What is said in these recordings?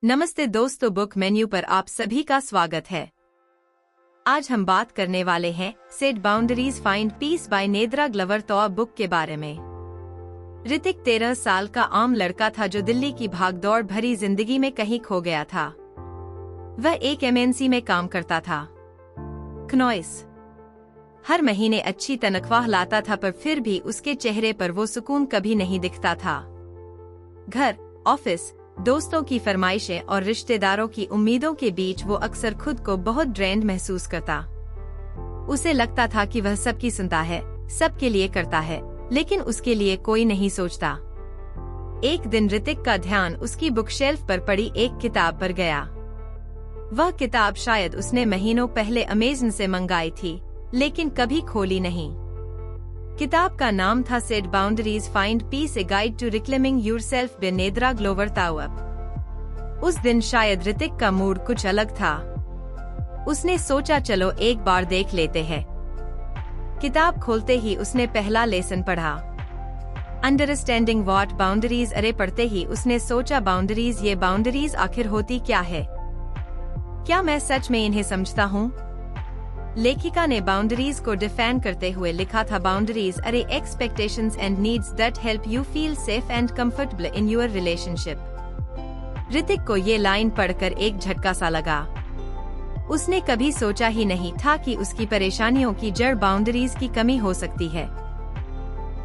नमस्ते दोस्तों, book menu पर आप सभी का स्वागत है। आज हम बात करने वाले हैं set boundaries find peace by Nedra Glover Tawwab book के बारे में। ऋतिक 13 साल का आम लड़का था जो दिल्ली की भागदौड़ भरी जिंदगी में कहीं खो गया था। वह एक एमएनसी में काम करता था। कनॉइस हर महीने अच्छी तनख्वाह लाता था, पर फिर भी उसके चेहरे पर वो सुकून कभी नहीं दिखता था। घर, ऑफिस, दोस्तों की फरमाइशें और रिश्तेदारों की उम्मीदों के बीच वो अक्सर खुद को बहुत ड्रेन्ड महसूस करता। उसे लगता था कि वह सबकी सुनता है, सबके लिए करता है, लेकिन उसके लिए कोई नहीं सोचता। एक दिन ऋतिक का ध्यान उसकी बुकशेल्फ पर पड़ी एक किताब पर गया। वह किताब शायद उसने महीनों पहले अमेज़न से मंगाई थी, लेकिन कभी खोली नहीं। किताब का नाम था set boundaries find peace, a guide to reclaiming yourself by Nedra Glover Tawwab. उस दिन शायद ऋतिक का मूड कुछ अलग था। उसने सोचा चलो एक बार देख लेते हैं। किताब खोलते ही उसने पहला लेसन पढ़ा, अंडरस्टैंडिंग व्हाट बाउंड्रीज। अरे पढ़ते ही उसने सोचा बाउंड्रीज, ये बाउंड्रीज आखिर होती क्या है? क्या मैं सच में इन्हें समझता हूँ? लेखिका ने बाउंड्रीज को डिफाइन करते हुए लिखा था, बाउंड्रीज अरे expectations and needs that help you feel safe and comfortable in your relationship. Hrithik को ये लाइन पढ़कर एक झटका सा लगा। उसने कभी सोचा ही नहीं था कि उसकी परेशानियों की जड़ बाउंड्रीज की कमी हो सकती है।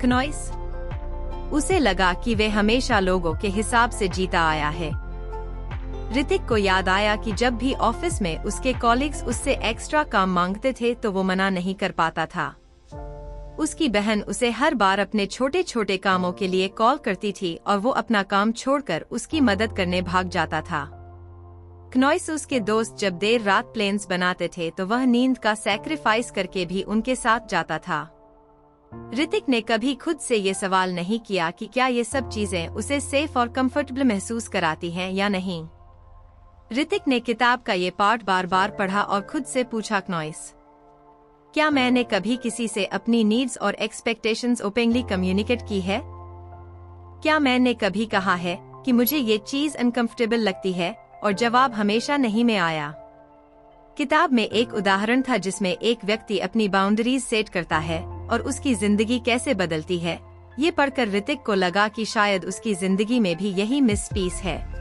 कनॉइस उसे लगा कि वे हमेशा लोगों के हिसाब से जीता आया है। ऋतिक को याद आया कि जब भी ऑफिस में उसके कॉलीग्स उससे एक्स्ट्रा काम मांगते थे तो वो मना नहीं कर पाता था। उसकी बहन उसे हर बार अपने छोटे छोटे कामों के लिए कॉल करती थी और वो अपना काम छोड़कर उसकी मदद करने भाग जाता था। कनॉइस उसके दोस्त जब देर रात प्लान्स बनाते थे तो वह नींद का सैक्रिफाइस करके भी उनके साथ जाता था। ऋतिक ने कभी खुद से ये सवाल नहीं किया कि क्या ये सब चीजें उसे सेफ और कंफर्टेबल महसूस कराती हैं या नहीं। ऋतिक ने किताब का ये पार्ट बार बार पढ़ा और खुद से पूछा, कनॉइस क्या मैंने कभी किसी से अपनी नीड्स और एक्सपेक्टेशंस ओपनली कम्युनिकेट की है? क्या मैंने कभी कहा है कि मुझे ये चीज अनकंफर्टेबल लगती है और जवाब हमेशा नहीं में आया? किताब में एक उदाहरण था जिसमें एक व्यक्ति अपनी बाउंड्रीज सेट करता है और उसकी जिंदगी कैसे बदलती है। ये पढ़कर ऋतिक को लगा कि शायद उसकी जिंदगी में भी यही मिस पीस है।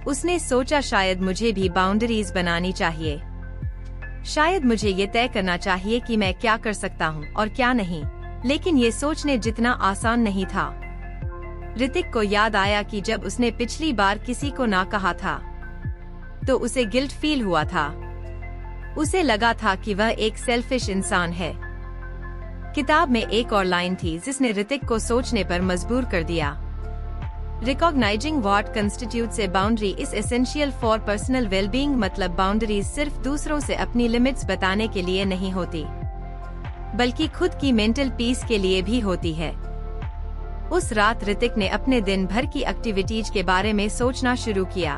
उसने सोचा शायद मुझे भी बाउंड्रीज बनानी चाहिए। शायद मुझे ये तय करना चाहिए कि मैं क्या कर सकता हूँ और क्या नहीं, लेकिन ये सोचने जितना आसान नहीं था। ऋतिक को याद आया कि जब उसने पिछली बार किसी को ना कहा था तो उसे गिल्ट फील हुआ था। उसे लगा था कि वह एक सेल्फिश इंसान है। किताब में एक और लाइन थी जिसने ऋतिक को सोचने पर मजबूर कर दिया, Recognizing what constitutes a boundary is essential for personal well-being। मतलब बाउंड्रीज सिर्फ दूसरों से अपनी लिमिट्स बताने के लिए नहीं होती, बल्कि खुद की मेंटल पीस के लिए भी होती है। उस रात ऋतिक ने अपने दिन भर की एक्टिविटीज के बारे में सोचना शुरू किया।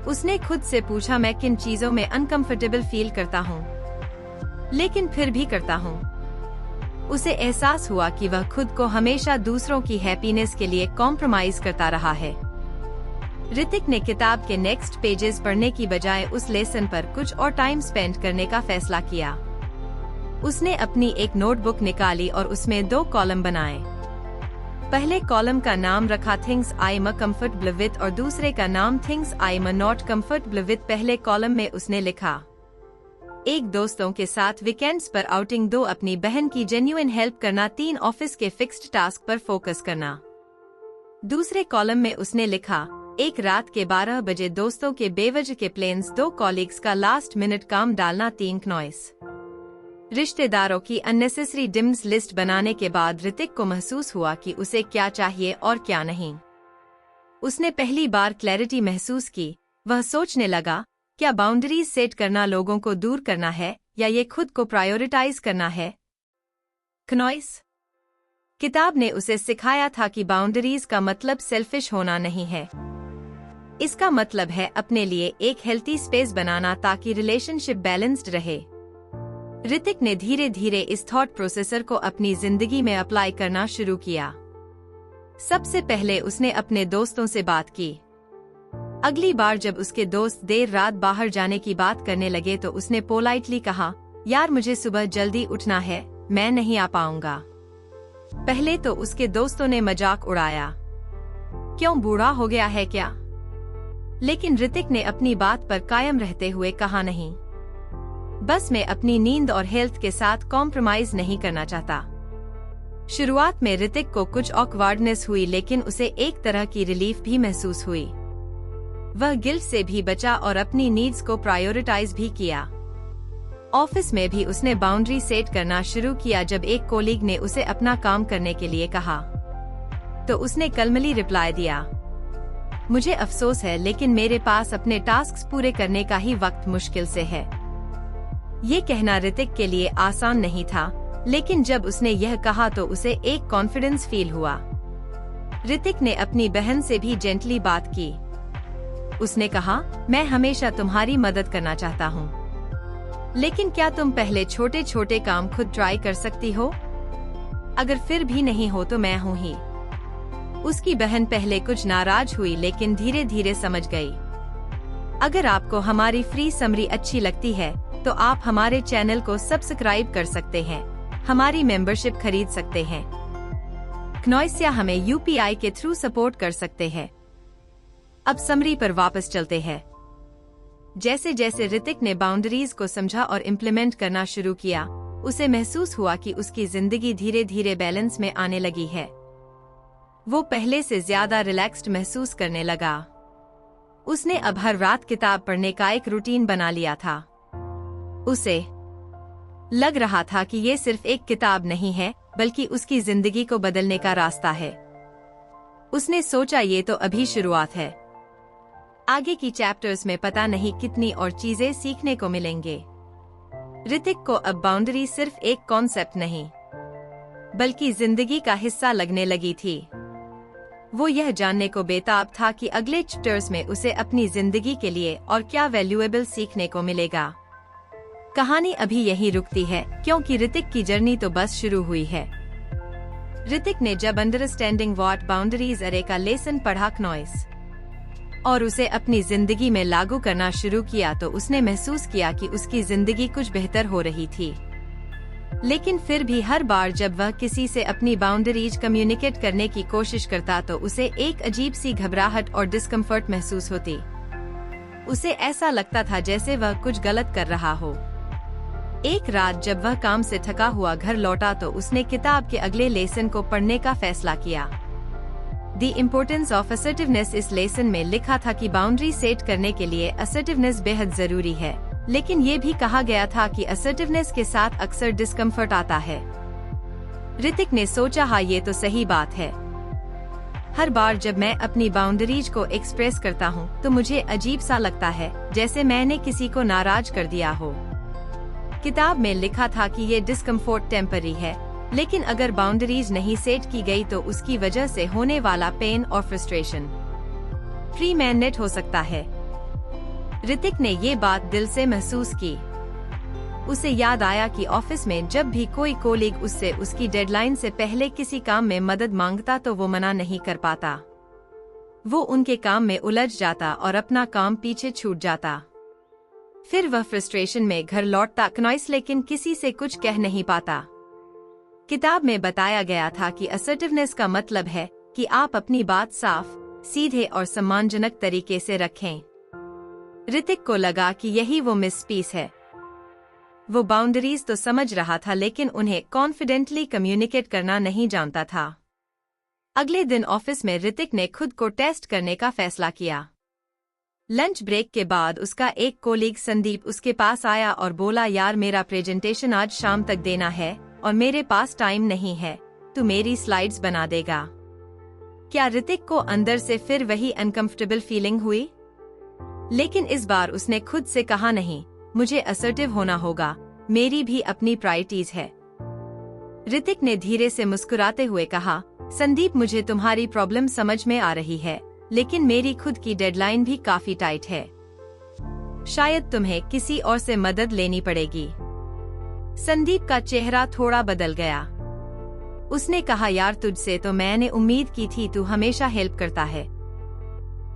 उसने खुद से पूछा, मैं किन चीजों में अनकंफर्टेबल फील करता हूँ, लेकिन फिर भी करता हूँ। उसे एहसास हुआ कि वह खुद को हमेशा दूसरों की हैप्पीनेस के लिए कॉम्प्रोमाइज करता रहा है। ऋतिक ने किताब के नेक्स्ट पेजेस पढ़ने की बजाय उस लेसन पर कुछ और टाइम स्पेंड करने का फैसला किया। उसने अपनी एक नोटबुक निकाली और उसमें 2 कॉलम बनाए। पहले कॉलम का नाम रखा things I am comfortable with और दूसरे का नाम things I am not comfortable with. पहले कॉलम में उसने लिखा, एक दोस्तों के साथ वीकेंड्स पर आउटिंग, 2 अपनी बहन की जेन्युइन हेल्प करना, 3 ऑफिस के फिक्स्ड टास्क पर फोकस करना। दूसरे कॉलम में उसने लिखा, एक रात के 12 बजे दोस्तों के बेवजह के प्लान्स, 2 कॉलीग्स का लास्ट मिनट काम डालना, 3 कनॉइस रिश्तेदारों की अननेसेसरी डिम्स लिस्ट बनाने के बाद ऋतिक को महसूस हुआ कि उसे क्या चाहिए और क्या नहीं। उसने पहली बार क्लैरिटी महसूस की। वह सोचने लगा, क्या बाउंड्रीज सेट करना लोगों को दूर करना है या ये खुद को प्रायोरिटाइज करना है? कनॉइस किताब ने उसे सिखाया था कि बाउंड्रीज का मतलब सेल्फिश होना नहीं है। इसका मतलब है अपने लिए एक हेल्थी स्पेस बनाना ताकि रिलेशनशिप बैलेंस्ड रहे। ऋतिक ने धीरे धीरे इस थॉट प्रोसेसर को अपनी जिंदगी में अप्लाई करना शुरू किया। सबसे पहले उसने अपने दोस्तों से बात की। अगली बार जब उसके दोस्त देर रात बाहर जाने की बात करने लगे तो उसने पोलाइटली कहा, यार मुझे सुबह जल्दी उठना है, मैं नहीं आ पाऊंगा। पहले तो उसके दोस्तों ने मजाक उड़ाया, क्यों बूढ़ा हो गया है क्या? लेकिन ऋतिक ने अपनी बात पर कायम रहते हुए कहा, नहीं, बस मैं अपनी नींद और हेल्थ के साथ कॉम्प्रोमाइज नहीं करना चाहता। शुरुआत में ऋतिक को कुछ ऑकवर्डनेस हुई, लेकिन उसे एक तरह की रिलीफ भी महसूस हुई। वह गिल्ट से भी बचा और अपनी नीड्स को प्रायोरिटाइज भी किया। ऑफिस में भी उसने बाउंड्री सेट करना शुरू किया। जब एक कोलीग ने उसे अपना काम करने के लिए कहा तो उसने कलमली रिप्लाई दिया, मुझे अफसोस है लेकिन मेरे पास अपने टास्क्स पूरे करने का ही वक्त मुश्किल से है। ये कहना ऋतिक के लिए आसान नहीं था, लेकिन जब उसने यह कहा तो उसे एक कॉन्फिडेंस फील हुआ। ऋतिक ने अपनी बहन से भी जेंटली बात की। उसने कहा, मैं हमेशा तुम्हारी मदद करना चाहता हूँ, लेकिन क्या तुम पहले छोटे छोटे काम खुद ट्राई कर सकती हो? अगर फिर भी नहीं हो तो मैं हूँ ही। उसकी बहन पहले कुछ नाराज हुई, लेकिन धीरे धीरे समझ गई। अगर आपको हमारी फ्री समरी अच्छी लगती है तो आप हमारे चैनल को सब्सक्राइब कर सकते हैं, हमारी मेंबरशिप खरीद सकते हैं, क्नॉइस या हमें यूपीआई के थ्रू सपोर्ट कर सकते हैं। अब समरी पर वापस चलते हैं। जैसे जैसे ऋतिक ने बाउंड्रीज को समझा और इम्प्लीमेंट करना शुरू किया, उसे महसूस हुआ कि उसकी जिंदगी धीरे धीरे बैलेंस में आने लगी है। वो पहले से ज्यादा रिलैक्स्ड महसूस करने लगा। उसने अब हर रात किताब पढ़ने का एक रूटीन बना लिया था। उसे लग रहा था कि ये सिर्फ एक किताब नहीं है, बल्कि उसकी जिंदगी को बदलने का रास्ता है। उसने सोचा, ये तो अभी शुरुआत है, आगे की चैप्टर्स में पता नहीं कितनी और चीजें सीखने को मिलेंगे। ऋतिक को अब बाउंड्री सिर्फ एक कॉन्सेप्ट नहीं, बल्कि जिंदगी का हिस्सा लगने लगी थी। वो यह जानने को बेताब था कि अगले चैप्टर्स में उसे अपनी जिंदगी के लिए और क्या वैल्यूएबल सीखने को मिलेगा। कहानी अभी यहीं रुकती है, क्योंकि ऋतिक की जर्नी तो बस शुरू हुई है। ऋतिक ने जब अंडरस्टैंडिंग व्हाट बाउंड्रीज अरे का लेसन पढ़ा क्नॉइस और उसे अपनी जिंदगी में लागू करना शुरू किया तो उसने महसूस किया कि उसकी जिंदगी कुछ बेहतर हो रही थी। लेकिन फिर भी हर बार जब वह किसी से अपनी बाउंड्रीज कम्युनिकेट करने की कोशिश करता तो उसे एक अजीब सी घबराहट और डिस्कम्फर्ट महसूस होती। उसे ऐसा लगता था जैसे वह कुछ गलत कर रहा हो। एक रात जब वह काम से थका हुआ घर लौटा तो उसने किताब के अगले लेसन को पढ़ने का फैसला किया। The importance of assertiveness. इस लेसन में लिखा था कि बाउंड्री सेट करने के लिए असर्टिवनेस बेहद जरूरी है, लेकिन ये भी कहा गया था कि असर्टिवनेस के साथ अक्सर डिस्कम्फर्ट आता है। ऋतिक ने सोचा, हाँ ये तो सही बात है। हर बार जब मैं अपनी बाउंड्रीज को एक्सप्रेस करता हूँ तो मुझे अजीब सा लगता है, जैसे मैंने किसी को नाराज कर दिया हो। किताब में लिखा था कि ये डिस्कम्फर्ट टेम्पररी है, लेकिन अगर बाउंड्रीज नहीं सेट की गई तो उसकी वजह से होने वाला पेन और फ्रस्ट्रेशन प्रीमेनेट हो सकता है। ऋतिक ने ये बात दिल से महसूस की। उसे याद आया कि ऑफिस में जब भी कोई कोलीग उससे उसकी डेडलाइन से पहले किसी काम में मदद मांगता तो वो मना नहीं कर पाता। वो उनके काम में उलझ जाता और अपना काम पीछे छूट जाता। फिर वह फ्रस्ट्रेशन में घर लौटता क्नॉइस, लेकिन किसी से कुछ कह नहीं पाता। किताब में बताया गया था कि असर्टिवनेस का मतलब है कि आप अपनी बात साफ, सीधे और सम्मानजनक तरीके से रखें। ऋतिक को लगा कि यही वो मिस पीस है। वो बाउंड्रीज तो समझ रहा था, लेकिन उन्हें कॉन्फिडेंटली कम्युनिकेट करना नहीं जानता था। अगले दिन ऑफिस में ऋतिक ने खुद को टेस्ट करने का फैसला किया। लंच ब्रेक के बाद उसका एक कोलीग संदीप उसके पास आया और बोला, यार मेरा प्रेजेंटेशन आज शाम तक देना है और मेरे पास टाइम नहीं है, तू मेरी स्लाइड्स बना देगा? क्या ऋतिक को अंदर से फिर वही अनकंफर्टेबल फीलिंग हुई? लेकिन इस बार उसने खुद से कहा, नहीं, मुझे असर्टिव होना होगा, मेरी भी अपनी प्रायोरिटीज है। ऋतिक ने धीरे से मुस्कुराते हुए कहा, संदीप मुझे तुम्हारी प्रॉब्लम समझ में आ रही है, लेकिन मेरी खुद की डेडलाइन भी काफी टाइट है। शायद तुम्हें किसी और से मदद लेनी पड़ेगी। संदीप का चेहरा थोड़ा बदल गया। उसने कहा, यार तुझसे तो मैंने उम्मीद की थी, तू हमेशा हेल्प करता है।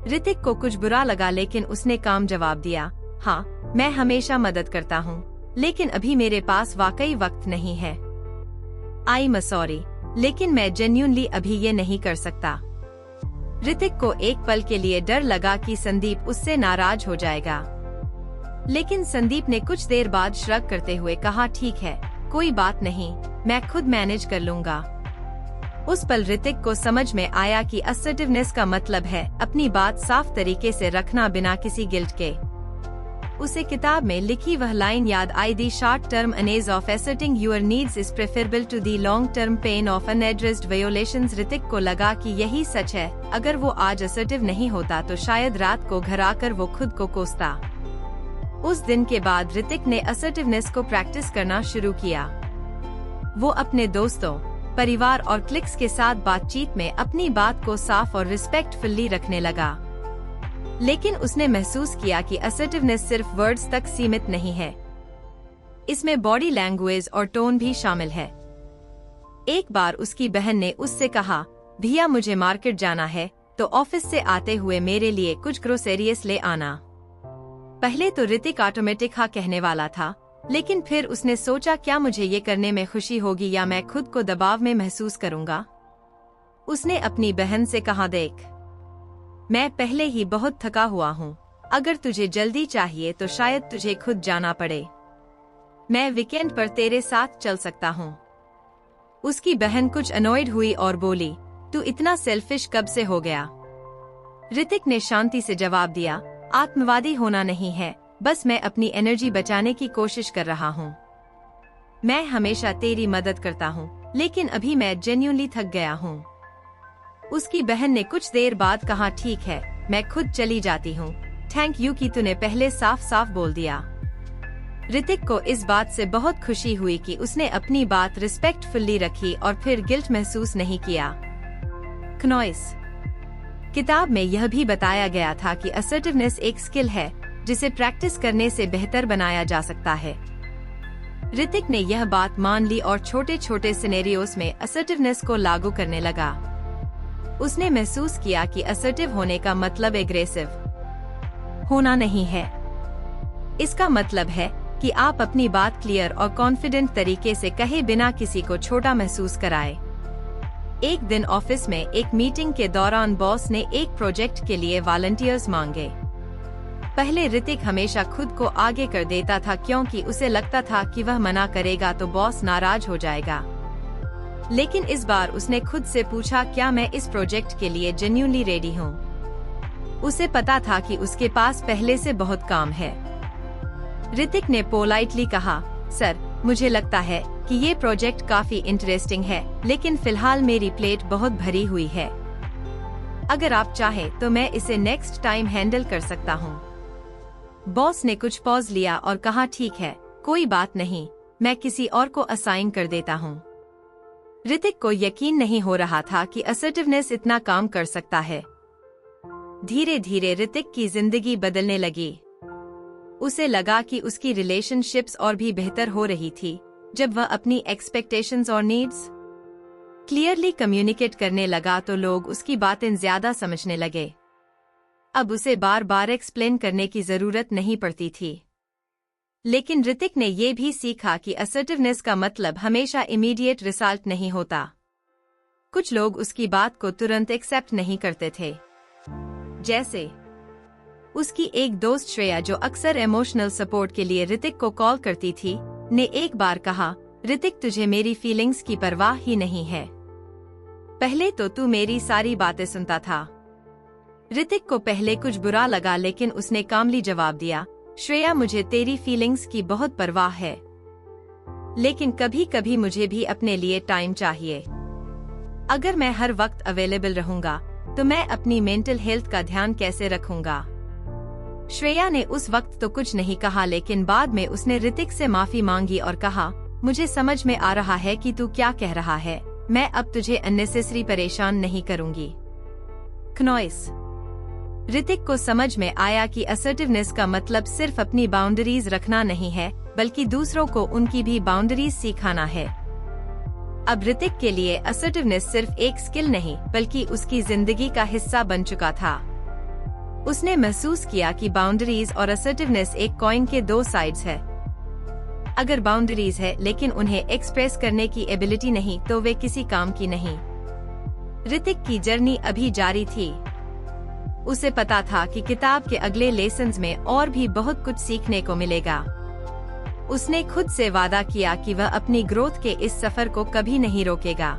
ऋतिक को कुछ बुरा लगा लेकिन उसने काम जवाब दिया, हाँ मैं हमेशा मदद करता हूँ, लेकिन अभी मेरे पास वाकई वक्त नहीं है। आई एम सॉरी, लेकिन मैं जेन्युइनली अभी ये नहीं कर सकता। ऋतिक को एक पल के लिए डर लगा कि संदीप उससे नाराज हो जाएगा, लेकिन संदीप ने कुछ देर बाद श्रग करते हुए कहा, ठीक है कोई बात नहीं, मैं खुद मैनेज कर लूंगा। उस पल ऋतिक को समझ में आया कि असर्टिवनेस का मतलब है अपनी बात साफ तरीके से रखना बिना किसी गिल्ट के। उसे किताब में लिखी वह लाइन याद आई, the short term unease of asserting your needs is preferable to the long term pain of unaddressed violations। Hrithik को लगा कि यही सच है, अगर वो आज असर्टिव नहीं होता तो शायद रात को घर आकर वो खुद को कोसता। उस दिन के बाद ऋतिक ने असर्टिवनेस को प्रैक्टिस करना शुरू किया। वो अपने दोस्तों, परिवार और क्लिक्स के साथ बातचीत में अपनी बात को साफ और रिस्पेक्टफुली रखने लगा। लेकिन उसने महसूस किया कि असर्टिवनेस सिर्फ वर्ड्स तक सीमित नहीं है, इसमें बॉडी लैंग्वेज और टोन भी शामिल है। एक बार उसकी बहन ने उससे कहा, भैया मुझे मार्केट जाना है, तो ऑफिस से आते हुए मेरे लिए कुछ ग्रोसरीज ले आना। पहले तो ऋतिक ऑटोमेटिक हाँ कहने वाला था, लेकिन फिर उसने सोचा, क्या मुझे ये करने में खुशी होगी या मैं खुद को दबाव में महसूस करूंगा। उसने अपनी बहन से कहा, देख मैं पहले ही बहुत थका हुआ हूँ, अगर तुझे जल्दी चाहिए तो शायद तुझे खुद जाना पड़े, मैं वीकेंड पर तेरे साथ चल सकता हूँ। उसकी बहन कुछ अनॉयड हुई और बोली, तू इतना सेल्फिश कब से हो गया। ऋतिक ने शांति से जवाब दिया, आत्मवादी होना नहीं है, बस मैं अपनी एनर्जी बचाने की कोशिश कर रहा हूँ। मैं हमेशा तेरी मदद करता हूँ, लेकिन अभी मैं जेन्युइनली थक गया हूँ। उसकी बहन ने कुछ देर बाद कहा, ठीक है मैं खुद चली जाती हूँ, थैंक यू कि तूने पहले साफ साफ बोल दिया। ऋतिक को इस बात से बहुत खुशी हुई कि उसने अपनी बात रिस्पेक्टफुली रखी और फिर गिल्ट महसूस नहीं किया। क्नॉइस किताब में यह भी बताया गया था कि असर्टिवनेस एक स्किल है जिसे प्रैक्टिस करने से बेहतर बनाया जा सकता है। ऋतिक ने यह बात मान ली और छोटे छोटे सिनेरियोस में असर्टिवनेस को लागू करने लगा। उसने महसूस किया कि असर्टिव होने का मतलब एग्रेसिव होना नहीं है। इसका मतलब है कि आप अपनी बात क्लियर और कॉन्फिडेंट तरीके से कहे बिना किसी को छोटा महसूस कराए। एक दिन ऑफिस में एक मीटिंग के दौरान बॉस ने एक प्रोजेक्ट के लिए वॉलंटियर्स मांगे। पहले ऋतिक हमेशा खुद को आगे कर देता था क्योंकि उसे लगता था कि वह मना करेगा तो बॉस नाराज हो जाएगा, लेकिन इस बार उसने खुद से पूछा, क्या मैं इस प्रोजेक्ट के लिए जेन्युइनली रेडी हूँ। उसे पता था कि उसके पास पहले से बहुत काम है। ऋतिक ने पोलाइटली कहा, सर मुझे लगता है कि ये प्रोजेक्ट काफी इंटरेस्टिंग है, लेकिन फिलहाल मेरी प्लेट बहुत भरी हुई है, अगर आप चाहें तो मैं इसे नेक्स्ट टाइम हैंडल कर सकता हूँ। बॉस ने कुछ पॉज लिया और कहा, ठीक है कोई बात नहीं, मैं किसी और को असाइन कर देता हूँ। ऋतिक को यकीन नहीं हो रहा था कि असर्टिवनेस इतना काम कर सकता है। धीरे धीरे ऋतिक की जिंदगी बदलने लगी। उसे लगा कि उसकी रिलेशनशिप्स और भी बेहतर हो रही थी जब वह अपनी एक्सपेक्टेशंस और नीड्स क्लियरली कम्युनिकेट करने लगा, तो लोग उसकी बातें ज्यादा समझने लगे। अब उसे बार बार एक्सप्लेन करने की जरूरत नहीं पड़ती थी। लेकिन ऋतिक ने ये भी सीखा कि असर्टिवनेस का मतलब हमेशा इमीडिएट रिजल्ट नहीं होता। कुछ लोग उसकी बात को तुरंत एक्सेप्ट नहीं करते थे। जैसे उसकी एक दोस्त श्रेया, जो अक्सर इमोशनल सपोर्ट के लिए ऋतिक को कॉल करती थी, ने एक बार कहा, ऋतिक तुझे मेरी फीलिंग्स की परवाह ही नहीं है, पहले तो तू मेरी सारी बातें सुनता था। ऋतिक को पहले कुछ बुरा लगा, लेकिन उसने कामली जवाब दिया, श्रेया मुझे तेरी फीलिंग्स की बहुत परवाह है, लेकिन कभी कभी मुझे भी अपने लिए टाइम चाहिए। अगर मैं हर वक्त अवेलेबल रहूंगा तो मैं अपनी मेंटल हेल्थ का ध्यान कैसे रखूंगा। श्रेया ने उस वक्त तो कुछ नहीं कहा, लेकिन बाद में उसने ऋतिक से माफी मांगी और कहा, मुझे समझ में आ रहा है कि तू क्या कह रहा है, मैं अब तुझे अननेसेसरी परेशान नहीं करूंगी। क्नॉइस ऋतिक को समझ में आया कि असर्टिवनेस का मतलब सिर्फ अपनी बाउंड्रीज रखना नहीं है, बल्कि दूसरों को उनकी भी बाउंड्रीज सिखाना है। अब ऋतिक के लिए असर्टिवनेस सिर्फ एक स्किल नहीं, बल्कि उसकी जिंदगी का हिस्सा बन चुका था। उसने महसूस किया कि बाउंड्रीज और असर्टिवनेस एक कॉइन के दो साइड्स है। अगर बाउंड्रीज है लेकिन उन्हें एक्सप्रेस करने की एबिलिटी नहीं तो वे किसी काम की नहीं। ऋतिक की जर्नी अभी जारी थी। उसे पता था कि किताब के अगले लेसन्स में और भी बहुत कुछ सीखने को मिलेगा। उसने खुद से वादा किया कि वह अपनी ग्रोथ के इस सफर को कभी नहीं रोकेगा।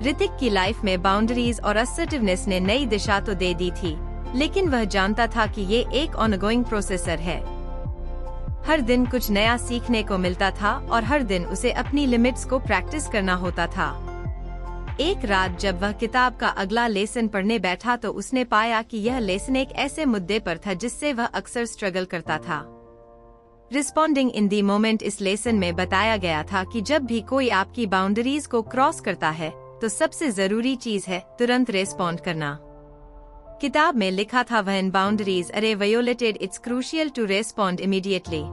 ऋतिक की लाइफ में बाउंड्रीज और असर्टिवनेस ने नई दिशा तो दे दी थी, लेकिन वह जानता था कि ये एक ऑनगोइंग प्रोसेसर है। हर दिन कुछ नया सीखने को मिलता था और हर दिन उसे अपनी लिमिट्स को प्रैक्टिस करना होता था। एक रात जब वह किताब का अगला लेसन पढ़ने बैठा तो उसने पाया कि यह लेसन एक ऐसे मुद्दे पर था जिससे वह अक्सर स्ट्रगल करता था। रिस्पॉन्डिंग इन दी मोमेंट इस लेसन में बताया गया था कि जब भी कोई आपकी बाउंड्रीज को क्रॉस करता है तो सबसे जरूरी चीज है तुरंत रेस्पॉन्ड करना। किताब में लिखा था when boundaries are violated it's crucial to respond immediately.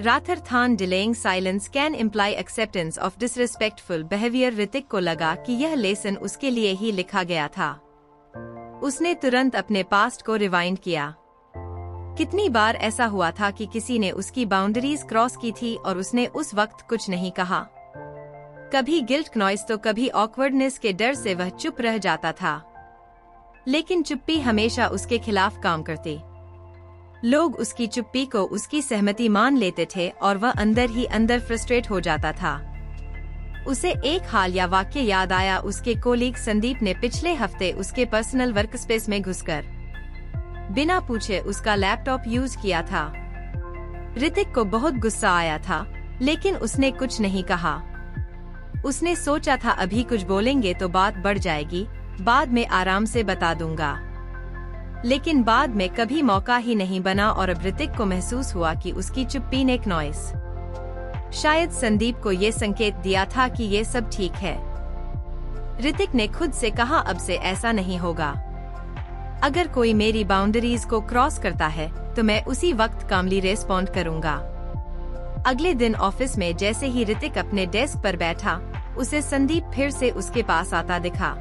Rather than delaying silence can imply acceptance of disrespectful behaviour. Hrithik को लगा कि यह लेसन उसके लिए ही लिखा गया था। उसने तुरंत अपने पास्ट को रिवाइंड किया। कितनी बार ऐसा हुआ था कि किसी ने उसकी बाउंड्रीज क्रॉस की थी और उसने उस वक्त कुछ नहीं कहा। कभी गिल्ट नॉइस तो कभी ऑकवर्डनेस के डर से वह चुप रह जाता था, लेकिन चुप्पी हमेशा उसके खिलाफ काम करती। लोग उसकी चुप्पी को उसकी सहमति मान लेते थे और वह अंदर ही अंदर फ्रस्ट्रेट हो जाता था। उसे एक हाल या वाक्य याद आया। उसके कोलीग संदीप ने पिछले हफ्ते उसके पर्सनल वर्क स्पेस में घुसकर बिना पूछे उसका लैपटॉप यूज किया था। ऋतिक को बहुत गुस्सा आया था, लेकिन उसने कुछ नहीं कहा। उसने सोचा था अभी कुछ बोलेंगे तो बात बढ़ जाएगी, बाद में आराम से बता दूंगा। लेकिन बाद में कभी मौका ही नहीं बना और अब ऋतिक को महसूस हुआ कि उसकी चुप्पी ने एक नॉइस शायद संदीप को ये संकेत दिया था कि ये सब ठीक है। ऋतिक ने खुद से कहा अब से ऐसा नहीं होगा। अगर कोई मेरी बाउंड्रीज को क्रॉस करता है तो मैं उसी वक्त कामली रेस्पॉन्ड करूंगा। अगले दिन ऑफिस में जैसे ही ऋतिक अपने डेस्क पर बैठा, उसे संदीप फिर से उसके पास आता दिखा।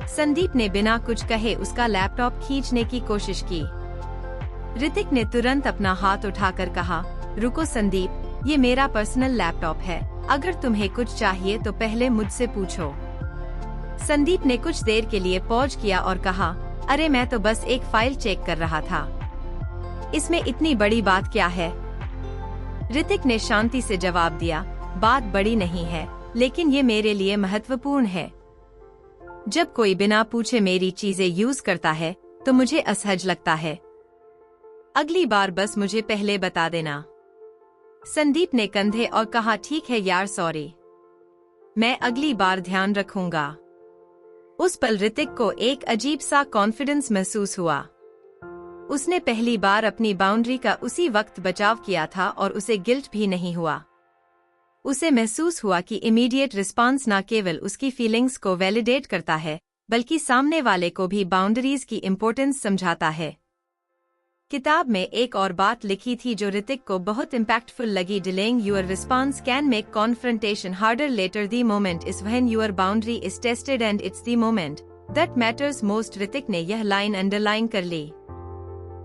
संदीप ने बिना कुछ कहे उसका लैपटॉप खींचने की कोशिश की। ऋतिक ने तुरंत अपना हाथ उठाकर कहा, रुको संदीप, ये मेरा पर्सनल लैपटॉप है। अगर तुम्हें कुछ चाहिए तो पहले मुझसे पूछो। संदीप ने कुछ देर के लिए पॉज किया और कहा, अरे मैं तो बस एक फाइल चेक कर रहा था, इसमें इतनी बड़ी बात क्या है? ऋतिक ने शांति से जवाब दिया, बात बड़ी नहीं है, लेकिन ये मेरे लिए महत्वपूर्ण है। जब कोई बिना पूछे मेरी चीजें यूज करता है तो मुझे असहज लगता है। अगली बार बस मुझे पहले बता देना। संदीप ने कंधे और कहा, ठीक है यार, सॉरी, मैं अगली बार ध्यान रखूंगा। उस पल ऋतिक को एक अजीब सा कॉन्फिडेंस महसूस हुआ। उसने पहली बार अपनी बाउंड्री का उसी वक्त बचाव किया था और उसे गिल्ट भी नहीं हुआ। उसे महसूस हुआ कि इमीडिएट रिस्पांस न केवल उसकी फीलिंग्स को वैलिडेट करता है, बल्कि सामने वाले को भी बाउंड्रीज की इम्पोर्टेंस समझाता है। किताब में एक और बात लिखी थी जो ऋतिक को बहुत इम्पैक्टफुल लगी, delaying your response can make confrontation harder later. The moment is when your boundary is tested and it's the moment that matters most. Hrithik ने यह लाइन अंडरलाइन कर ली।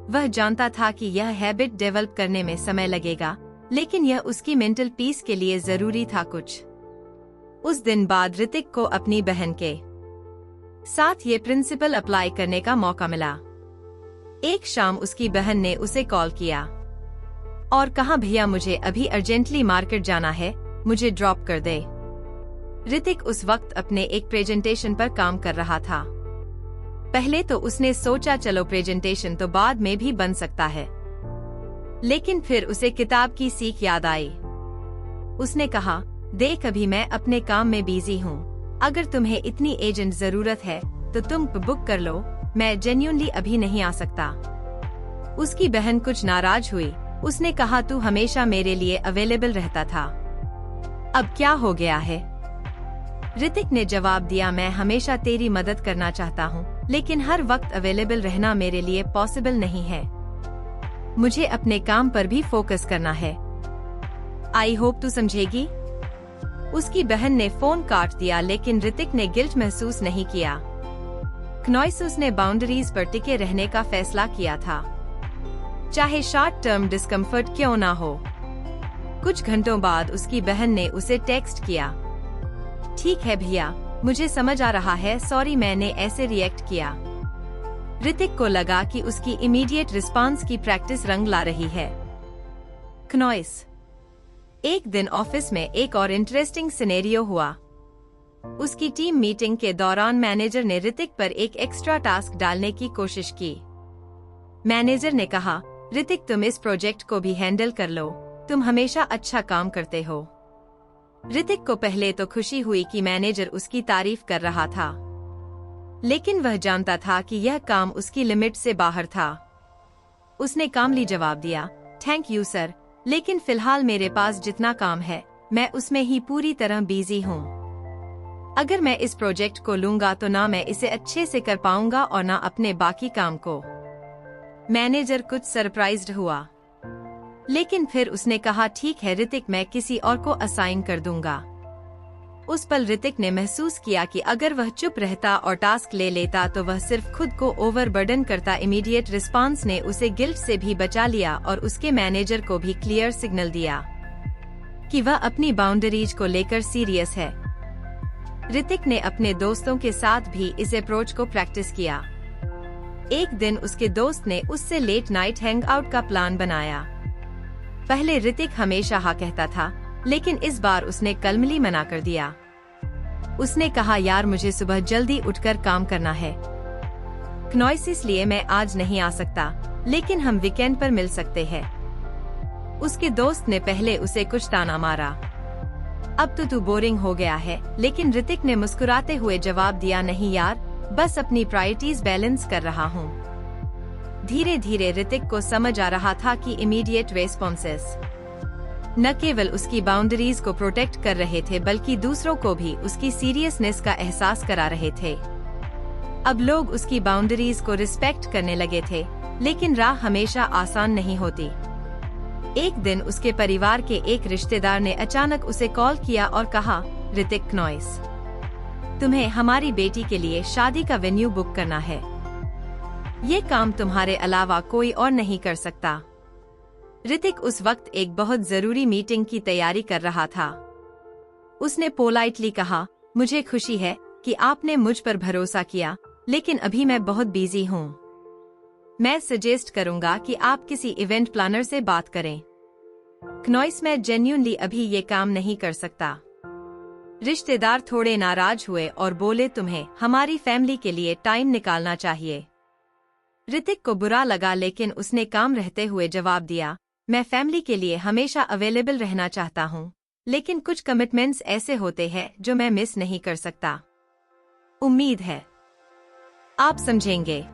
वह जानता था कि यह हैबिट डेवलप करने में समय लगेगा, लेकिन यह उसकी मेंटल पीस के लिए जरूरी था। कुछ उस दिन बाद ऋतिक को अपनी बहन के साथ ये प्रिंसिपल अप्लाई करने का मौका मिला। एक शाम उसकी बहन ने उसे कॉल किया और कहा, भैया मुझे अभी अर्जेंटली मार्केट जाना है, मुझे ड्रॉप कर दे। ऋतिक उस वक्त अपने एक प्रेजेंटेशन पर काम कर रहा था। पहले तो उसने सोचा चलो प्रेजेंटेशन तो बाद में भी बन सकता है, लेकिन फिर उसे किताब की सीख याद आई। उसने कहा, देख अभी मैं अपने काम में बिजी हूँ, अगर तुम्हें इतनी एजेंट जरूरत है तो तुम बुक कर लो, मैं जेन्युइनली अभी नहीं आ सकता। उसकी बहन कुछ नाराज हुई। उसने कहा, तू हमेशा मेरे लिए अवेलेबल रहता था, अब क्या हो गया है? ऋतिक ने जवाब दिया, मैं हमेशा तेरी मदद करना चाहता हूँ, लेकिन हर वक्त अवेलेबल रहना मेरे लिए पॉसिबल नहीं है। मुझे अपने काम पर भी फोकस करना है। आई होप तू समझेगी। उसकी बहन ने फोन काट दिया, लेकिन ऋतिक ने गिल्ट महसूस नहीं किया। क्नॉइस ने बाउंड्रीज पर टिके रहने का फैसला किया था, चाहे शॉर्ट टर्म डिस्कम्फर्ट क्यों ना हो। कुछ घंटों बाद उसकी बहन ने उसे टेक्स्ट किया, ठीक है भैया, मुझे समझ आ रहा है, सॉरी मैंने ऐसे रिएक्ट किया। ऋतिक को लगा कि उसकी इमीडिएट रिस्पांस की प्रैक्टिस रंग ला रही है। क्नॉइस। एक दिन ऑफिस में एक और इंटरेस्टिंग सिनेरियो हुआ। उसकी टीम मीटिंग के दौरान मैनेजर ने ऋतिक पर एक एक्स्ट्रा टास्क डालने की कोशिश की। मैनेजर ने कहा, ऋतिक तुम इस प्रोजेक्ट को भी हैंडल कर लो, तुम हमेशा अच्छा काम करते हो। ऋतिक को पहले तो खुशी हुई कि मैनेजर उसकी तारीफ कर रहा था, लेकिन वह जानता था कि यह काम उसकी लिमिट से बाहर था। उसने कामली जवाब दिया, थैंक यू सर, लेकिन फिलहाल मेरे पास जितना काम है मैं उसमें ही पूरी तरह बिजी हूँ। अगर मैं इस प्रोजेक्ट को लूंगा तो ना मैं इसे अच्छे से कर पाऊंगा और ना अपने बाकी काम को। मैनेजर कुछ सरप्राइज्ड हुआ, लेकिन फिर उसने कहा, ठीक है ऋतिक, मैं किसी और को असाइन कर दूंगा। उस पल ऋतिक ने महसूस किया कि अगर वह चुप रहता और टास्क ले लेता तो वह सिर्फ खुद को ओवरबर्डन करता। इमीडिएट रिस्पांस ने उसे गिल्ट से भी बचा लिया और उसके मैनेजर को भी क्लियर सिग्नल दिया कि वह अपनी बाउंड्रीज को लेकर सीरियस है। ऋतिक ने अपने दोस्तों के साथ भी इस अप्रोच को प्रैक्टिस किया। एक दिन उसके दोस्त ने उससे लेट नाइट हैंग आउट का प्लान बनाया। पहले ऋतिक हमेशा हाँ कहता था, लेकिन इस बार उसने कलमली मना कर दिया। उसने कहा, यार मुझे सुबह जल्दी उठकर काम करना है, क्नॉइस, इसलिए मैं आज नहीं आ सकता, लेकिन हम वीकेंड पर मिल सकते हैं। उसके दोस्त ने पहले उसे कुछ ताना मारा, अब तो तू बोरिंग हो गया है, लेकिन ऋतिक ने मुस्कुराते हुए जवाब दिया, नहीं यार, बस अपनी प्रायोरिटीज बैलेंस कर रहा हूँ। धीरे धीरे ऋतिक को समझ आ रहा था कि इमीडिएट रेस्पॉन्सेस न केवल उसकी बाउंड्रीज को प्रोटेक्ट कर रहे थे, बल्कि दूसरों को भी उसकी सीरियसनेस का एहसास करा रहे थे। अब लोग उसकी बाउंड्रीज को रिस्पेक्ट करने लगे थे, लेकिन राह हमेशा आसान नहीं होती। एक दिन उसके परिवार के एक रिश्तेदार ने अचानक उसे कॉल किया और कहा, ऋतिक, क्नॉइस, तुम्हें हमारी बेटी के लिए शादी का वेन्यू बुक करना है। ये काम तुम्हारे अलावा कोई और नहीं कर सकता। ऋतिक उस वक्त एक बहुत जरूरी मीटिंग की तैयारी कर रहा था। उसने पोलाइटली कहा, मुझे खुशी है कि आपने मुझ पर भरोसा किया, लेकिन अभी मैं बहुत बिजी हूँ। मैं सजेस्ट करूंगा कि आप किसी इवेंट प्लानर से बात करें। क्नॉइस, मैं जेन्युइनली अभी ये काम नहीं कर सकता। रिश्तेदार थोड़े नाराज हुए और बोले, तुम्हें हमारी फैमिली के लिए टाइम निकालना चाहिए। ऋतिक को बुरा लगा, लेकिन उसने काम रहते हुए जवाब दिया, मैं फैमिली के लिए हमेशा अवेलेबल रहना चाहता हूँ, लेकिन कुछ कमिटमेंट्स ऐसे होते हैं जो मैं मिस नहीं कर सकता। उम्मीद है आप समझेंगे।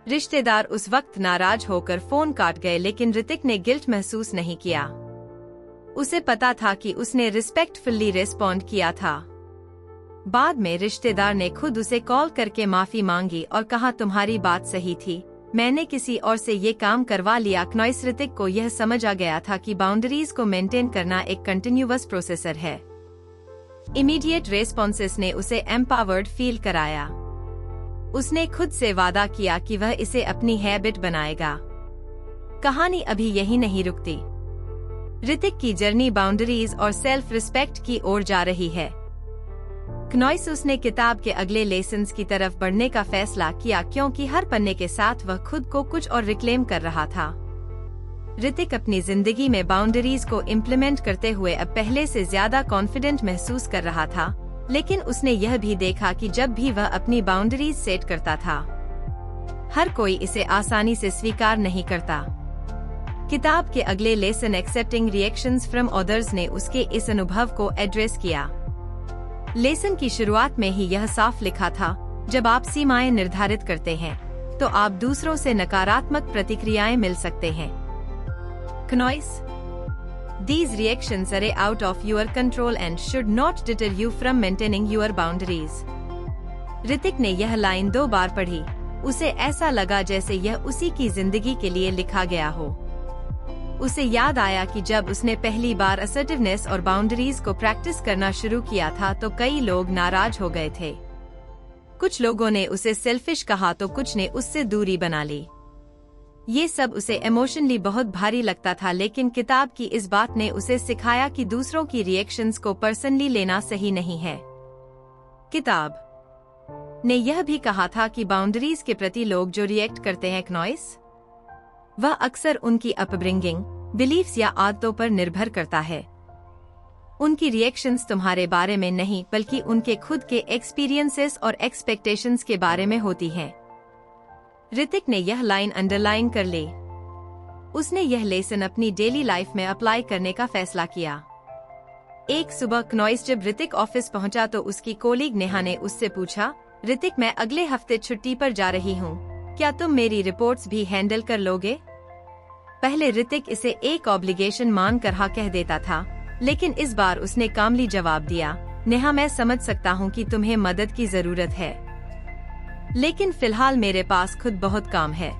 रिश्तेदार उस वक्त नाराज होकर फोन काट गए, लेकिन ऋतिक ने गिल्ट महसूस नहीं किया। उसे पता था कि उसने रिस्पेक्टफुली रिस्पॉन्ड किया था। बाद में रिश्तेदार ने खुद उसे कॉल करके माफी मांगी और कहा, तुम्हारी बात सही थी, मैंने किसी और से ये काम करवा लिया। क्नॉइस, ऋतिक को यह समझ आ गया था कि बाउंड्रीज को मेंटेन करना एक कंटिन्यूअस प्रोसेसर है। इमीडिएट रेस्पॉन्सेस ने उसे एम्पावर्ड फील कराया। उसने खुद से वादा किया कि वह इसे अपनी हैबिट बनाएगा। कहानी अभी यही नहीं रुकती। ऋतिक की जर्नी बाउंड्रीज और सेल्फ रिस्पेक्ट की ओर जा रही है। क्नॉइस, उसने किताब के अगले लेसन्स की तरफ बढ़ने का फैसला किया, क्योंकि हर पन्ने के साथ वह खुद को कुछ और रिक्लेम कर रहा था। ऋतिक अपनी जिंदगी में बाउंड्रीज को इम्प्लीमेंट करते हुए अब पहले से ज्यादा कॉन्फिडेंट महसूस कर रहा था, लेकिन उसने यह भी देखा कि जब भी वह अपनी बाउंड्रीज सेट करता था, हर कोई इसे आसानी से स्वीकार नहीं करता। किताब के अगले lesson, accepting reactions from others, ने उसके इस अनुभव को एड्रेस किया। लेसन की शुरुआत में ही यह साफ लिखा था, जब आप सीमाएं निर्धारित करते हैं तो आप दूसरों से नकारात्मक प्रतिक्रियाएं मिल सकते हैं। क्नॉइस, these reactions are out of your control and should not deter you from maintaining your boundaries। Hrithik ने यह लाइन 2 बार पढ़ी। उसे ऐसा लगा जैसे यह उसी की जिंदगी के लिए लिखा गया हो। उसे याद आया कि जब उसने पहली बार असर्टिवनेस और बाउंड्रीज को प्रैक्टिस करना शुरू किया था तो कई लोग नाराज हो गए थे। कुछ लोगों ने उसे सेल्फिश कहा तो कुछ ने उससे दूरी बना ली। ये सब उसे इमोशनली बहुत भारी लगता था, लेकिन किताब की इस बात ने उसे सिखाया कि दूसरों की रिएक्शंस को पर्सनली लेना सही नहीं है। किताब ने यह भी कहा था कि बाउंड्रीज के प्रति लोग जो रिएक्ट करते हैं क्नॉइस, वह अक्सर उनकी अपब्रिंगिंग, बिलीफ्स या आदतों पर निर्भर करता है। उनकी रिएक्शंस तुम्हारे बारे में नहीं बल्कि उनके खुद के एक्सपीरियंसेस और एक्सपेक्टेशंस के बारे में होती हैं। ऋतिक ने यह लाइन अंडरलाइन कर ली। उसने यह लेसन अपनी डेली लाइफ में अप्लाई करने का फैसला किया। एक सुबह क्नॉइस जब ऋतिक ऑफिस पहुंचा तो उसकी कोलीग नेहा ने उससे पूछा, ऋतिक मैं अगले हफ्ते छुट्टी पर जा रही हूँ, क्या तुम मेरी रिपोर्ट्स भी हैंडल कर लोगे? पहले ऋतिक इसे एक ऑब्लिगेशन मानकर हाँ कह देता था, लेकिन इस बार उसने कामली जवाब दिया, नेहा मैं समझ सकता हूँ कि तुम्हें मदद की जरूरत है, लेकिन फिलहाल मेरे पास खुद बहुत काम है।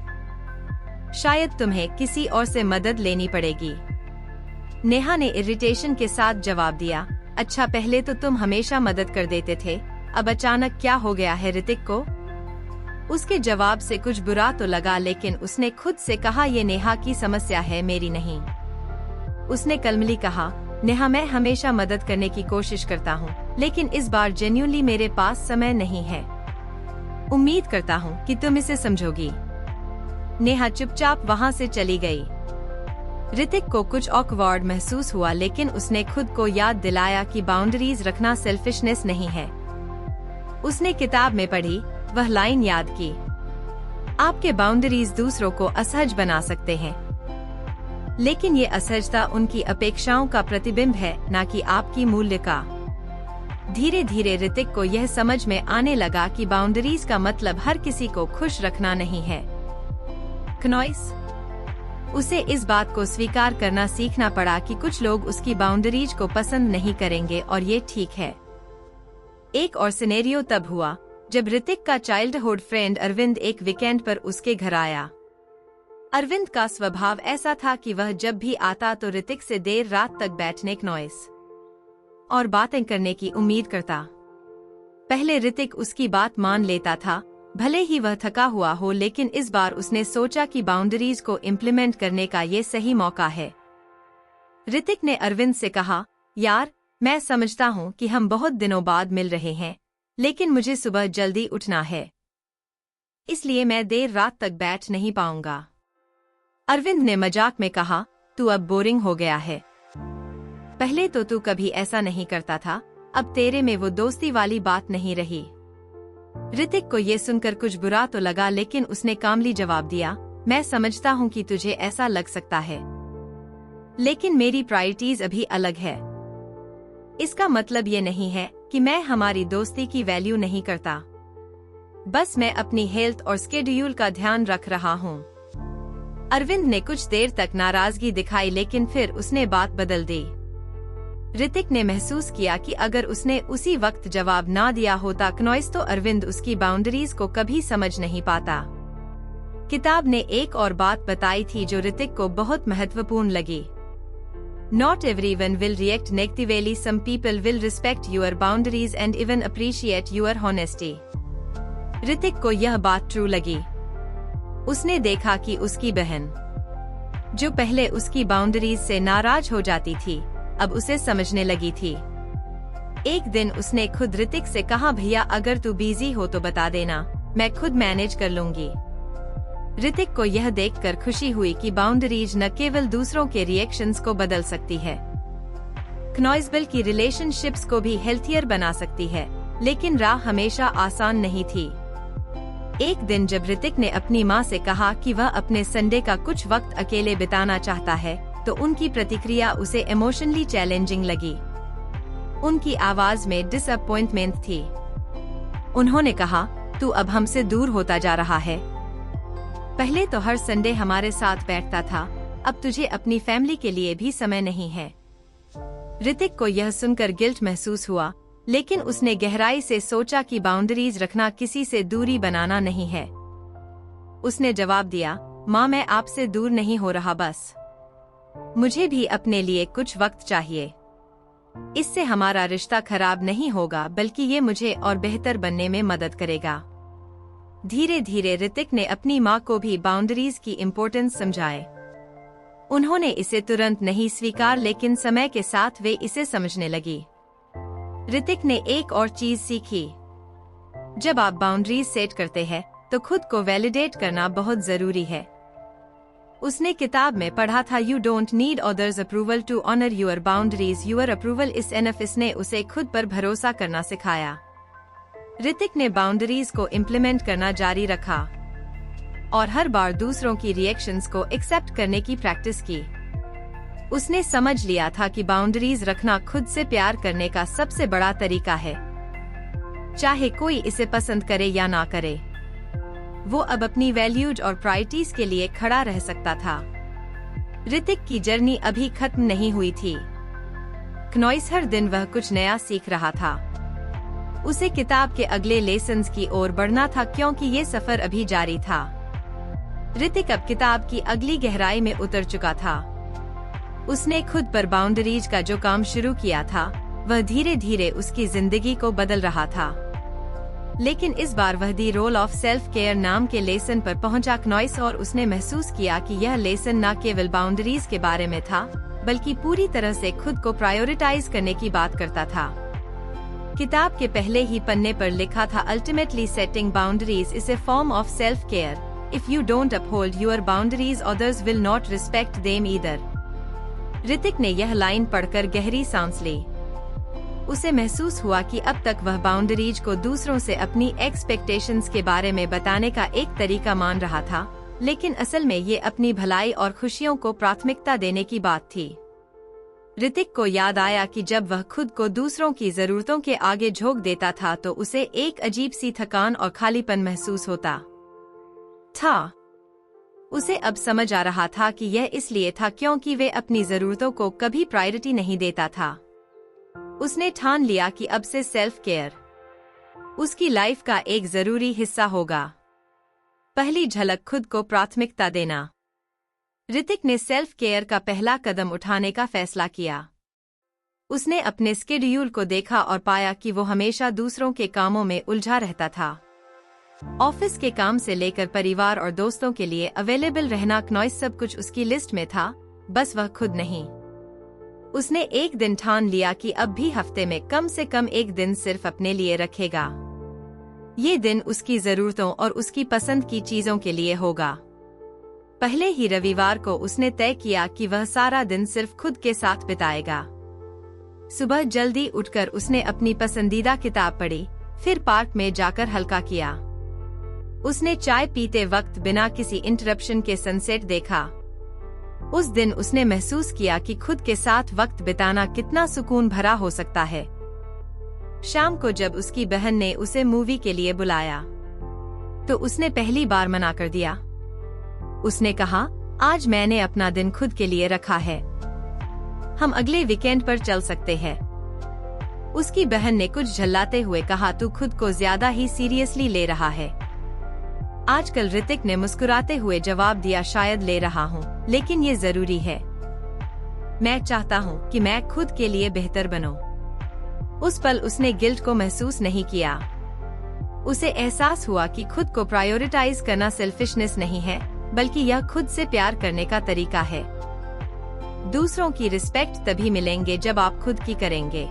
शायद तुम्हें किसी और से मदद लेनी पड़ेगी। नेहा ने इरिटेशन के साथ जवाब दिया, अच्छा पहले तो तुम हमेशा मदद कर देते थे, अब अचानक क्या हो गया है ऋतिक को? उसके जवाब से कुछ बुरा तो लगा, लेकिन उसने खुद से कहा ये नेहा की समस्या है, मेरी नहीं। उसने कलमली कहा, नेहा मैं हमेशा मदद करने की कोशिश करता हूँ, लेकिन इस बार जेन्युइनली मेरे पास समय नहीं है। उम्मीद करता हूँ कि तुम इसे समझोगी। नेहा चुपचाप वहाँ से चली गई। ऋतिक को कुछ ऑकवर्ड महसूस हुआ, लेकिन उसने खुद को याद दिलाया कि बाउंड्रीज रखना सेल्फिशनेस नहीं है। उसने किताब में पढ़ी वह लाइन याद की, आपके बाउंड्रीज दूसरों को असहज बना सकते हैं, लेकिन ये असहजता उनकी अपेक्षाओं का प्रतिबिंब है, न कि आपकी मूल्य का। धीरे धीरे ऋतिक को यह समझ में आने लगा कि बाउंड्रीज का मतलब हर किसी को खुश रखना नहीं है। क्नॉइस उसे इस बात को स्वीकार करना सीखना पड़ा कि कुछ लोग उसकी बाउंड्रीज को पसंद नहीं करेंगे और ये ठीक है। एक और सिनेरियो तब हुआ जब ऋतिक का चाइल्डहुड फ्रेंड अरविंद एक वीकेंड पर उसके घर आया। अरविंद का स्वभाव ऐसा था कि वह जब भी आता तो ऋतिक से देर रात तक बैठने क्नॉइस और बातें करने की उम्मीद करता। पहले ऋतिक उसकी बात मान लेता था, भले ही वह थका हुआ हो, लेकिन इस बार उसने सोचा कि बाउंड्रीज को इम्प्लीमेंट करने का ये सही मौका है। ऋतिक ने अरविंद से कहा, यार मैं समझता हूँ कि हम बहुत दिनों बाद मिल रहे हैं, लेकिन मुझे सुबह जल्दी उठना है, इसलिए मैं देर रात तक बैठ नहीं पाऊंगा। अरविंद ने मजाक में कहा, तू अब बोरिंग हो गया है, पहले तो तू कभी ऐसा नहीं करता था, अब तेरे में वो दोस्ती वाली बात नहीं रही। ऋतिक को ये सुनकर कुछ बुरा तो लगा, लेकिन उसने कामली जवाब दिया, मैं समझता हूँ कि तुझे ऐसा लग सकता है, लेकिन मेरी प्रायोरिटीज अभी अलग है। इसका मतलब ये नहीं है कि मैं हमारी दोस्ती की वैल्यू नहीं करता, बस मैं अपनी हेल्थ और स्केड्यूल का ध्यान रख रहा हूँ। अरविंद ने कुछ देर तक नाराजगी दिखाई, लेकिन फिर उसने बात बदल दी। ऋतिक ने महसूस किया कि अगर उसने उसी वक्त जवाब ना दिया होता क्नॉइस, तो अरविंद उसकी बाउंड्रीज को कभी समझ नहीं पाता। किताब ने एक और बात बताई थी जो ऋतिक को बहुत महत्वपूर्ण लगी। Not everyone will react negatively. Some people will respect your boundaries and even appreciate your honesty. Hrithik को यह बात ट्रू लगी। उसने देखा कि उसकी बहन, जो पहले उसकी बाउंड्रीज से नाराज हो जाती थी, अब उसे समझने लगी थी। एक दिन उसने खुद ऋतिक से कहा, भैया अगर तू बिजी हो तो बता देना, मैं खुद मैनेज कर लूंगी। ऋतिक को यह देखकर खुशी हुई कि बाउंड्रीज न केवल दूसरों के रिएक्शंस को बदल सकती है, क्नॉइस बल्कि रिलेशनशिप्स को भी हेल्थियर बना सकती है, लेकिन राह हमेशा आसान नहीं थी। एक दिन जब ऋतिक ने अपनी माँ से कहा कि वह अपने संडे का कुछ वक्त अकेले बिताना चाहता है, तो उनकी प्रतिक्रिया उसे इमोशनली चैलेंजिंग लगी। उनकी आवाज में डिसअपॉइंटमेंट थी। उन्होंने कहा, तू अब हमसे दूर होता जा रहा है। पहले तो हर संडे हमारे साथ बैठता था, अब तुझे अपनी फैमिली के लिए भी समय नहीं है। ऋतिक को यह सुनकर गिल्ट महसूस हुआ, लेकिन उसने गहराई से सोचा कि बाउंड्रीज रखना किसी से दूरी बनाना नहीं है। उसने जवाब दिया, माँ मैं आपसे दूर नहीं हो रहा, बस मुझे भी अपने लिए कुछ वक्त चाहिए। इससे हमारा रिश्ता खराब नहीं होगा, बल्कि ये मुझे और बेहतर बनने में मदद करेगा। धीरे धीरे ऋतिक ने अपनी माँ को भी बाउंड्रीज की इम्पोर्टेंस समझाए। उन्होंने इसे तुरंत नहीं स्वीकार, लेकिन समय के साथ वे इसे समझने लगी। ऋतिक ने एक और चीज सीखी। जब आप बाउंड्रीज सेट करते हैं तो खुद को वैलिडेट करना बहुत जरूरी है। उसने किताब में पढ़ा था, you don't need others approval to honour your boundaries, your approval is enough. इसने उसे खुद पर भरोसा करना सिखाया। ऋतिक ने बाउंड्रीज को इम्प्लीमेंट करना जारी रखा और हर बार दूसरों की रिएक्शंस को एक्सेप्ट करने की प्रैक्टिस की। उसने समझ लिया था कि बाउंड्रीज रखना खुद से प्यार करने का सबसे बड़ा तरीका है। चाहे कोई इसे पसंद करे या ना करे, वो अब अपनी वैल्यूज और प्रायोरिटीज के लिए खड़ा रह सकता था। ऋतिक की जर्नी अभी खत्म नहीं हुई थी। क्नॉइस हर दिन वह कुछ नया सीख रहा था। उसे किताब के अगले लेसन्स की ओर बढ़ना था, क्योंकि ये सफर अभी जारी था। ऋतिक अब किताब की अगली गहराई में उतर चुका था। उसने खुद पर बाउंड्रीज का जो काम शुरू किया था, वह धीरे धीरे उसकी जिंदगी को बदल रहा था। लेकिन इस बार वह दी रोल ऑफ सेल्फ केयर नाम के लेसन पर पहुंचा क्नॉइस, और उसने महसूस किया कि यह लेसन न केवल बाउंड्रीज के बारे में था, बल्कि पूरी तरह से खुद को प्रायोरिटाइज करने की बात करता था। किताब के पहले ही पन्ने पर लिखा था, ultimately setting boundaries is a form of self care. If you don't uphold your boundaries, others will not respect them either. Hrithik ने यह लाइन पढ़कर गहरी सांस ली। उसे महसूस हुआ कि अब तक वह बाउंड्रीज को दूसरों से अपनी एक्सपेक्टेशंस के बारे में बताने का एक तरीका मान रहा था, लेकिन असल में ये अपनी भलाई और खुशियों को प्राथमिकता देने की बात थी। ऋतिक को याद आया कि जब वह खुद को दूसरों की जरूरतों के आगे झोंक देता था तो उसे एक अजीब सी थकान और खालीपन महसूस होता था। उसे अब समझ आ रहा था कि यह इसलिए था क्योंकि वे अपनी जरूरतों को कभी प्रायोरिटी नहीं देता था। उसने ठान लिया कि अब से सेल्फ केयर उसकी लाइफ का एक जरूरी हिस्सा होगा। पहली झलक खुद को प्राथमिकता देना। ऋतिक ने सेल्फ केयर का पहला कदम उठाने का फैसला किया। उसने अपने स्केड्यूल को देखा और पाया कि वो हमेशा दूसरों के कामों में उलझा रहता था। ऑफिस के काम से लेकर परिवार और दोस्तों के लिए अवेलेबल रहना, क्नॉइस सब कुछ उसकी लिस्ट में था, बस वह खुद नहीं। उसने एक दिन ठान लिया कि अब भी हफ्ते में कम से कम एक दिन सिर्फ अपने लिए रखेगा। ये दिन उसकी जरूरतों और उसकी पसंद की चीजों के लिए होगा। पहले ही रविवार को उसने तय किया कि वह सारा दिन सिर्फ खुद के साथ बिताएगा। सुबह जल्दी उठकर उसने अपनी पसंदीदा किताब पढ़ी, फिर पार्क में जाकर हल्का किया। उसने चाय पीते वक्त बिना किसी इंटरप्शन के सनसेट देखा। उस दिन उसने महसूस किया कि खुद के साथ वक्त बिताना कितना सुकून भरा हो सकता है। शाम को जब उसकी बहन ने उसे मूवी के लिए बुलाया तो उसने पहली बार मना कर दिया। उसने कहा, आज मैंने अपना दिन खुद के लिए रखा है, हम अगले वीकेंड पर चल सकते हैं। उसकी बहन ने कुछ झल्लाते हुए कहा, तू खुद को ज्यादा ही सीरियसली ले रहा है। आजकल ऋतिक ने मुस्कुराते हुए जवाब दिया, शायद ले रहा हूँ, लेकिन ये जरूरी है। मैं चाहता हूँ कि मैं खुद के लिए बेहतर बनूं। उस पल उसने गिल्ट को महसूस नहीं किया। उसे एहसास हुआ कि खुद को प्रायोरिटाइज करना सेल्फिशनेस नहीं है, बल्कि यह खुद से प्यार करने का तरीका है। दूसरों की रिस्पेक्ट तभी मिलेंगे जब आप खुद की करेंगे।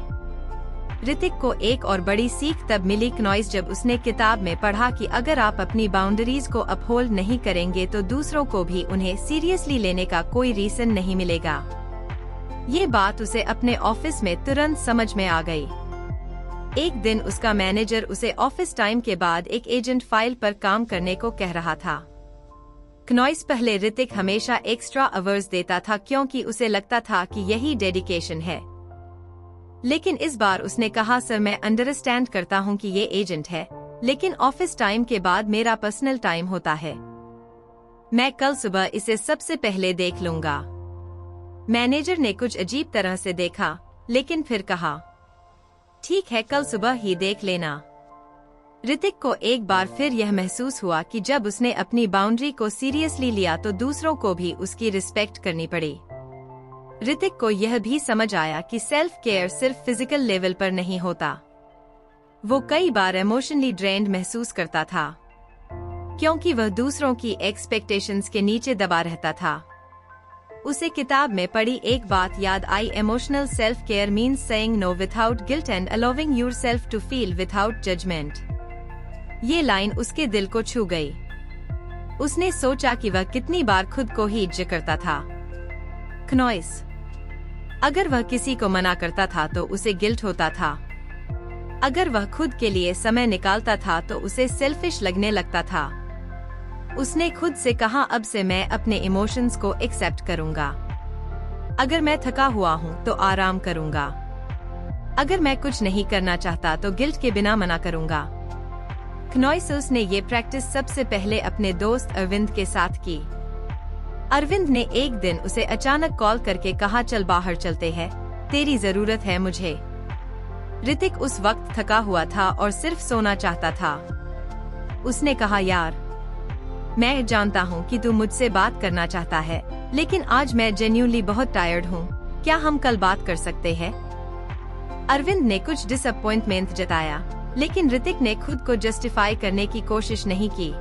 ऋतिक को एक और बड़ी सीख तब मिली क्नॉइस जब उसने किताब में पढ़ा कि अगर आप अपनी बाउंड्रीज को अपहोल्ड नहीं करेंगे तो दूसरों को भी उन्हें सीरियसली लेने का कोई रीजन नहीं मिलेगा। ये बात उसे अपने ऑफिस में तुरंत समझ में आ गई। एक दिन उसका मैनेजर उसे ऑफिस टाइम के बाद एक एजेंट फाइल पर काम करने को कह रहा था। क्नॉइस पहले ऋतिक हमेशा एक्स्ट्रा आवर्स देता था क्योंकि उसे लगता था कि यही डेडिकेशन है, लेकिन इस बार उसने कहा, सर मैं अंडरस्टैंड करता हूँ कि ये एजेंट है, लेकिन ऑफिस टाइम के बाद मेरा पर्सनल टाइम होता है। मैं कल सुबह इसे सबसे पहले देख लूंगा। मैनेजर ने कुछ अजीब तरह से देखा, लेकिन फिर कहा, ठीक है, कल सुबह ही देख लेना। ऋतिक को एक बार फिर यह महसूस हुआ कि जब उसने अपनी बाउंड्री को सीरियसली लिया तो दूसरों को भी उसकी रिस्पेक्ट करनी पड़ी। ऋतिक को यह भी समझ आया कि सेल्फ केयर सिर्फ फिजिकल लेवल पर नहीं होता। वो कई बार इमोशनली ड्रेन्ड महसूस करता था, क्योंकि वह दूसरों की एक्सपेक्टेशंस के नीचे दबा रहता था। उसे किताब में पढ़ी एक बात याद आई, emotional self care means saying no without guilt and allowing yourself to feel without judgement. ये लाइन उसके दिल को छू गई। उसने सोचा कि वह कितनी बार खुद को ही जज करता था। क्नॉइस, अगर वह किसी को मना करता था तो उसे गिल्ट होता था। अगर वह खुद के लिए समय निकालता था तो उसे सेल्फिश लगने लगता था। उसने खुद से कहा, अब से मैं अपने इमोशंस को एक्सेप्ट करूंगा। अगर मैं थका हुआ हूँ तो आराम करूंगा। अगर मैं कुछ नहीं करना चाहता तो गिल्ट के बिना मना करूंगा। क्नॉइस ने ये प्रैक्टिस सबसे पहले अपने दोस्त अरविंद के साथ की। अरविंद ने एक दिन उसे अचानक कॉल करके कहा, चल बाहर चलते हैं, तेरी जरूरत है मुझे। ऋतिक उस वक्त थका हुआ था और सिर्फ सोना चाहता था। उसने कहा, यार, मैं जानता हूँ कि तू मुझसे बात करना चाहता है, लेकिन आज मैं जेन्युइनली बहुत टायर्ड हूँ। क्या हम कल बात कर सकते हैं? अरविंद ने कुछ डिसअपॉइंटमेंट जताया, लेकिन ऋतिक ने खुद को जस्टिफाई करने की कोशिश नहीं की।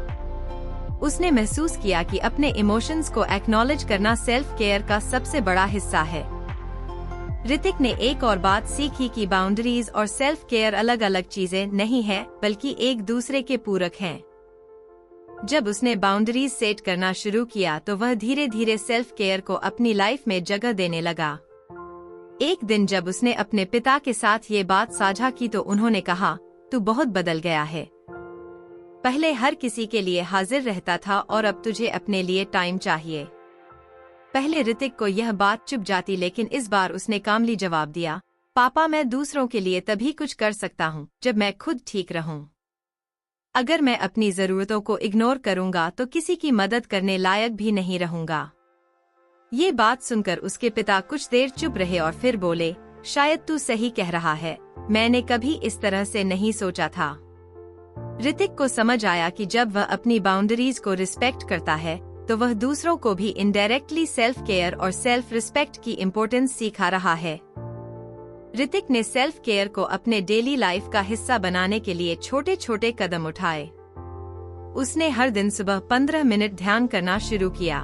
उसने महसूस किया कि अपने इमोशंस को एक्नॉलेज करना सेल्फ केयर का सबसे बड़ा हिस्सा है। ऋतिक ने एक और बात सीखी कि बाउंड्रीज और सेल्फ केयर अलग अलग चीजें नहीं है, बल्कि एक दूसरे के पूरक हैं। जब उसने बाउंड्रीज सेट करना शुरू किया तो वह धीरे धीरे सेल्फ केयर को अपनी लाइफ में जगह देने लगा। एक दिन जब उसने अपने पिता के साथ ये बात साझा की तो उन्होंने कहा, तू बहुत बदल गया है। पहले हर किसी के लिए हाजिर रहता था और अब तुझे अपने लिए टाइम चाहिए। पहले ऋतिक को यह बात चुभ जाती, लेकिन इस बार उसने कामली जवाब दिया, पापा, मैं दूसरों के लिए तभी कुछ कर सकता हूँ जब मैं खुद ठीक रहूँ। अगर मैं अपनी जरूरतों को इग्नोर करूँगा तो किसी की मदद करने लायक भी नहीं रहूँगा। ये बात सुनकर उसके पिता कुछ देर चुप रहे और फिर बोले, शायद तू सही कह रहा है, मैंने कभी इस तरह से नहीं सोचा था। ऋतिक को समझ आया कि जब वह अपनी बाउंड्रीज को रिस्पेक्ट करता है तो वह दूसरों को भी इनडायरेक्टली सेल्फ केयर और सेल्फ रिस्पेक्ट की इम्पोर्टेंस सिखा रहा है। ऋतिक ने सेल्फ केयर को अपने डेली लाइफ का हिस्सा बनाने के लिए छोटे छोटे कदम उठाए। उसने हर दिन सुबह 15 मिनट ध्यान करना शुरू किया।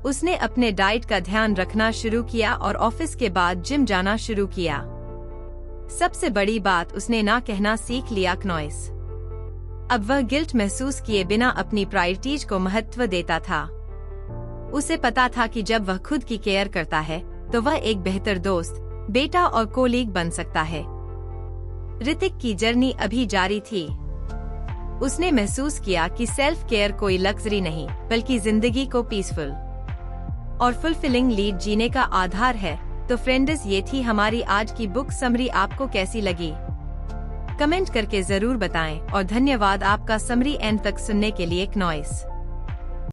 उसने अपने डाइट का ध्यान रखना शुरू किया और ऑफिस के बाद जिम जाना शुरू किया। सबसे बड़ी बात, उसने ना कहना सीख लिया। क्नॉइस अब वह गिल्ट महसूस किए बिना अपनी प्रायोरिटीज को महत्व देता था। उसे पता था कि जब वह खुद की केयर करता है तो वह एक बेहतर दोस्त, बेटा और कोलीग बन सकता है। ऋतिक की जर्नी अभी जारी थी। उसने महसूस किया कि सेल्फ केयर कोई लग्जरी नहीं, बल्कि जिंदगी को पीसफुल और फुलफिलिंग लीड जीने का आधार है। तो फ्रेंड्स, ये थी हमारी आज की बुक समरी। आपको कैसी लगी कमेंट करके जरूर बताएं और धन्यवाद आपका समरी एंड तक सुनने के लिए। क्नॉइस।